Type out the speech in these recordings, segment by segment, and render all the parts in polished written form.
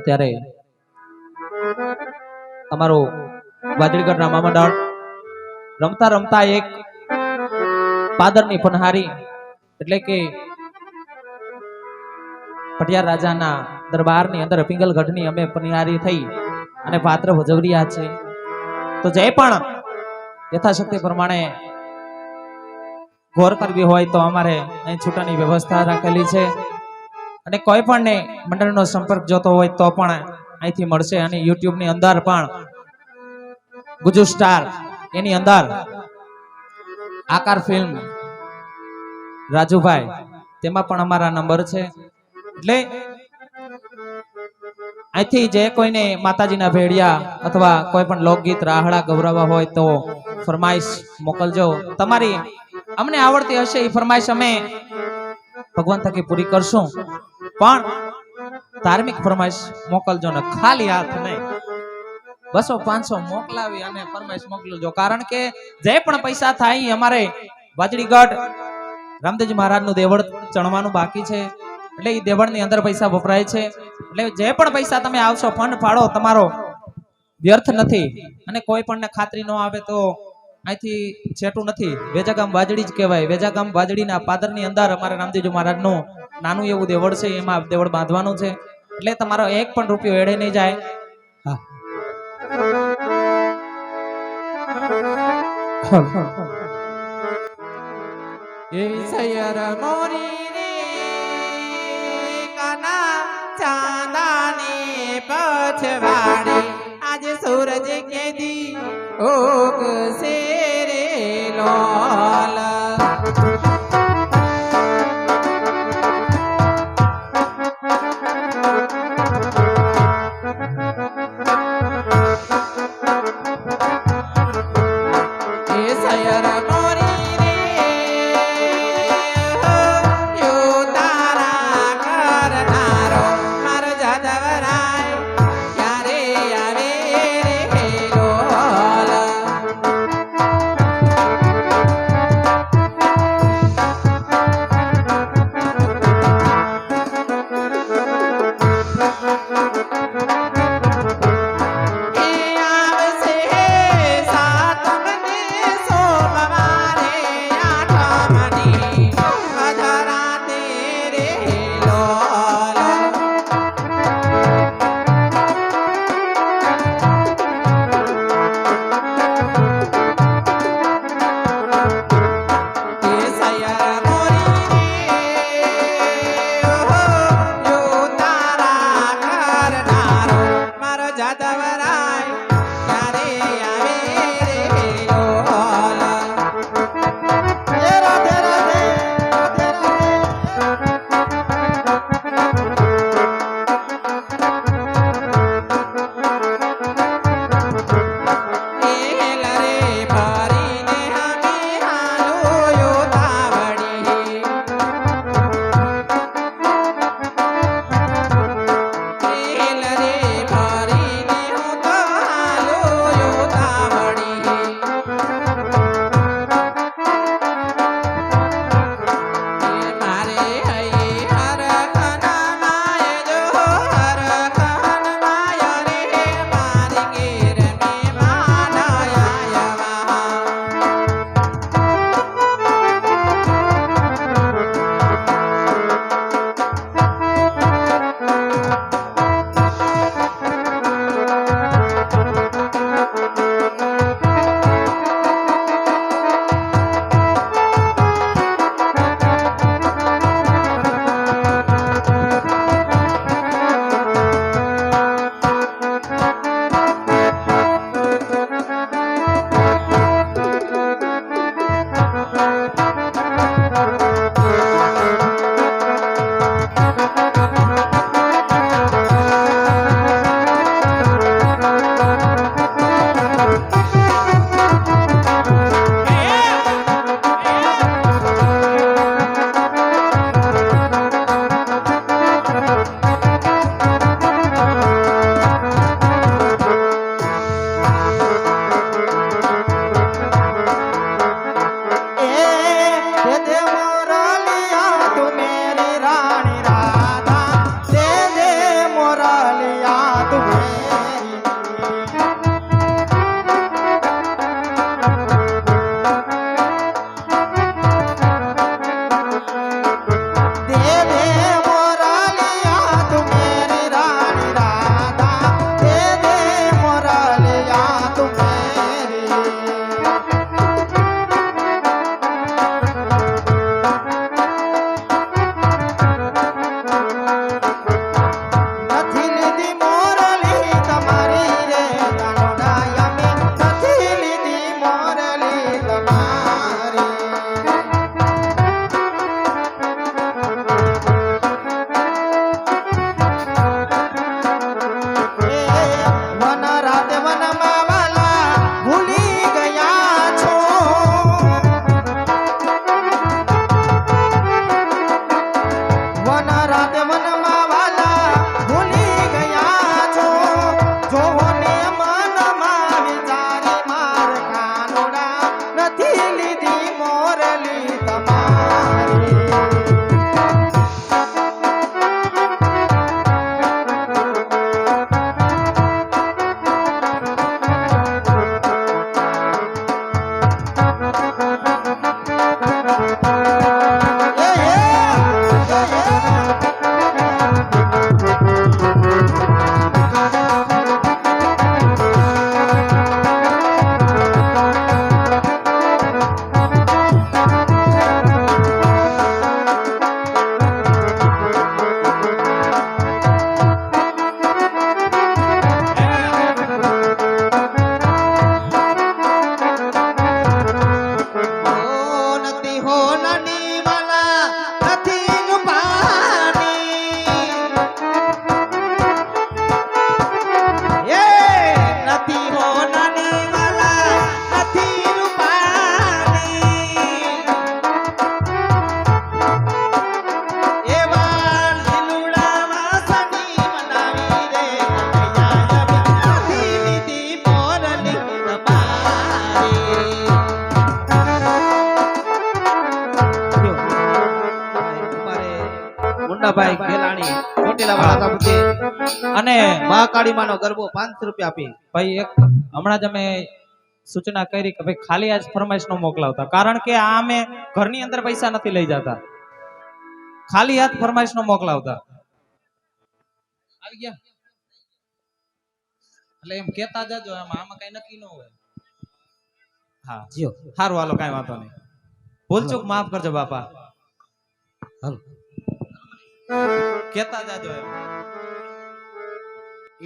ત્યારે અમારું વાદળીગઢ રામા મંડળ રમતા રમતા એક પાદરની પનહારી એટલે કે પટિયાર રાજાના દરબારની અંદર પિંગલગઢની અમે પનહારી થઈ અને પાત્ર ભજવ્યા છે. તો જે પણ યથાશક્તિ પ્રમાણે ઘોર કરવી હોય તો અમારે અહીં છૂટાની વ્યવસ્થા રાખેલી છે અને કોઈ પણ ને મંડળનો સંપર્ક જોતો હોય તો પણ અહીંથી મળશે. અને YouTube ની અંદર પણ ગુજુ સ્ટાર એની અંદર આકાર ફિલ્મ રાજુભાઈ તેમાં પણ અમારા નંબર છે. એટલે અહીંથી જે કોઈને માતાજીના ભેડિયા અથવા કોઈ પણ લોકગીત રાહડા ગવરાવા હોય તો ફરમાઈશ મોકલજો. તમારી અમને આવડતી હશે એ ફરમાઈશ અમે ભગવાન થકી પૂરી કરશું, પણ ધાર્મિક ફરમાઈશ મોકલજો ને ખાલી હાથ નહીં. 200-500 મોકલાવી અને ફરમાઈશ મોકલજો, કારણ કે જે પણ પૈસા થાય અમારે વાજડીગઢ રામદેવજી મહારાજનું દેવળ ચણવાનું બાકી છે, એટલે એ દેવળની અંદર પૈસા વપરાય છે. એટલે જે પણ પૈસા તમે આવશો ફંડ ફાળો તમારો વ્યર્થ નથી. અને કોઈ પણ ને ખાતરી ન આવે તો અહીંથી છેટું નથી, વેજાગામ વાજડી જ કહેવાય. વેજાગામ વાજડીના પાદરની અંદર અમારે રામદેવજી મહારાજનું નાનું એવું દેવળ છે, એમાં દેવળ બાંધવાનું છે. એટલે તમારો એક પણ રૂપિયો એડે નહીં જાય. હા, એ સૈયર મોરી રે કાના ચાંદાની પછવાડી આજે સૂરજ કેદી ઉગશે રે લોલ. ગયેલા વાળા બાપુજી. અને મહાકાળી માનો ગરબો 500 રૂપિયા આપી. ભાઈ એક હમણાં જ અમે સૂચના કરી કે ભાઈ ખાલી આજ ફરમાઈશ નો મોકલાવતા, કારણ કે આ અમે ઘરની અંદર પૈસા નથી લઈ જતા, ખાલી હાથ ફરમાઈશ નો મોકલાવતા. આવી ગયા એટલે એમ કેતા જજો, આમાં કઈ નક્કી ન હોય. હા જીઓ સારું, હાલો કઈ વાંધો નહીં, ભૂલચૂક માફ કરજો બાપા. હાલો. કેતા જાજો એમ.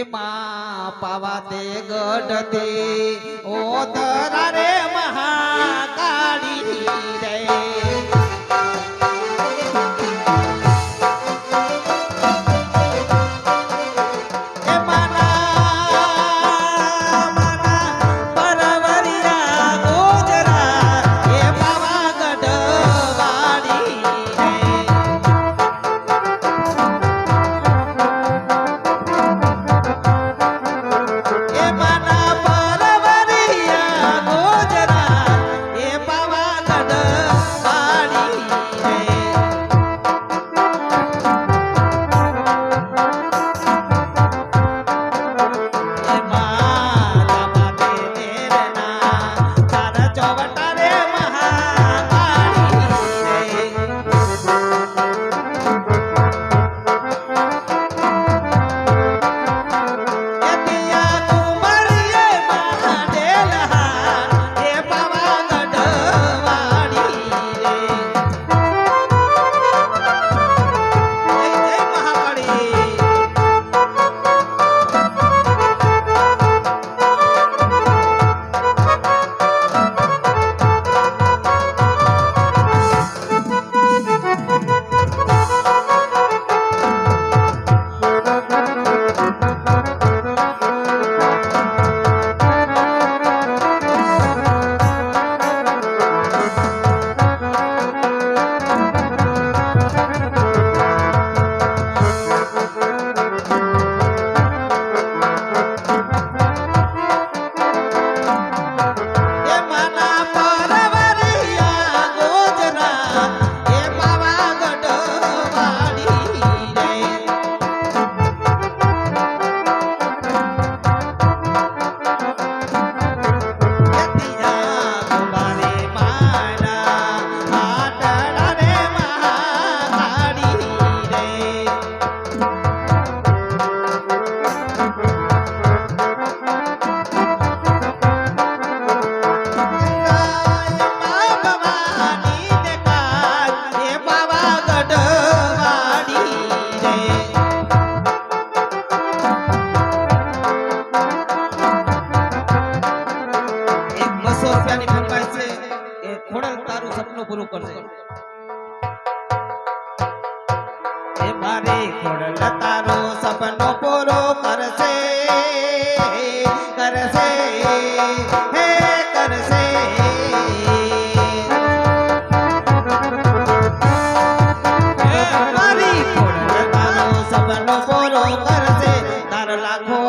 એમાં પાવા તે ગઢતી ઓતરા રે મહાકાળી રે. એ માના પરવરિયા ગોજરા એ પાવાગઢ વાળી રે. એ માના પરવરિયા ગોજરા એ પાવાગઢ વાળી રે. એ મારા બાપે મેરના તારા ચોવટા રે મહાકાળી રે. એતિયા કુંવરીએ માંડેલા એ પાવાગઢ વાળી રે. જય જય મહાકાળી. એ માના પરવરિયા ગોજરા એ પાવાગઢ વાળી રે. એતિયા કુંવારી માના આટડા રે મહાકાળી રે. કાયમાં ભવાની ને કાય એ પાવાગઢ વાળી રે. એક 200 રૂપિયાની ફરમાઈશ છે એ ખોડલ તારું સપનું પૂરું કરશે. એ મારી ખોડલ તારો સપનો પૂરો કરશે કરશે હે કરશે. એ મારી ખોડલ તારો સપનો પૂરો કરશે. તાર લાખો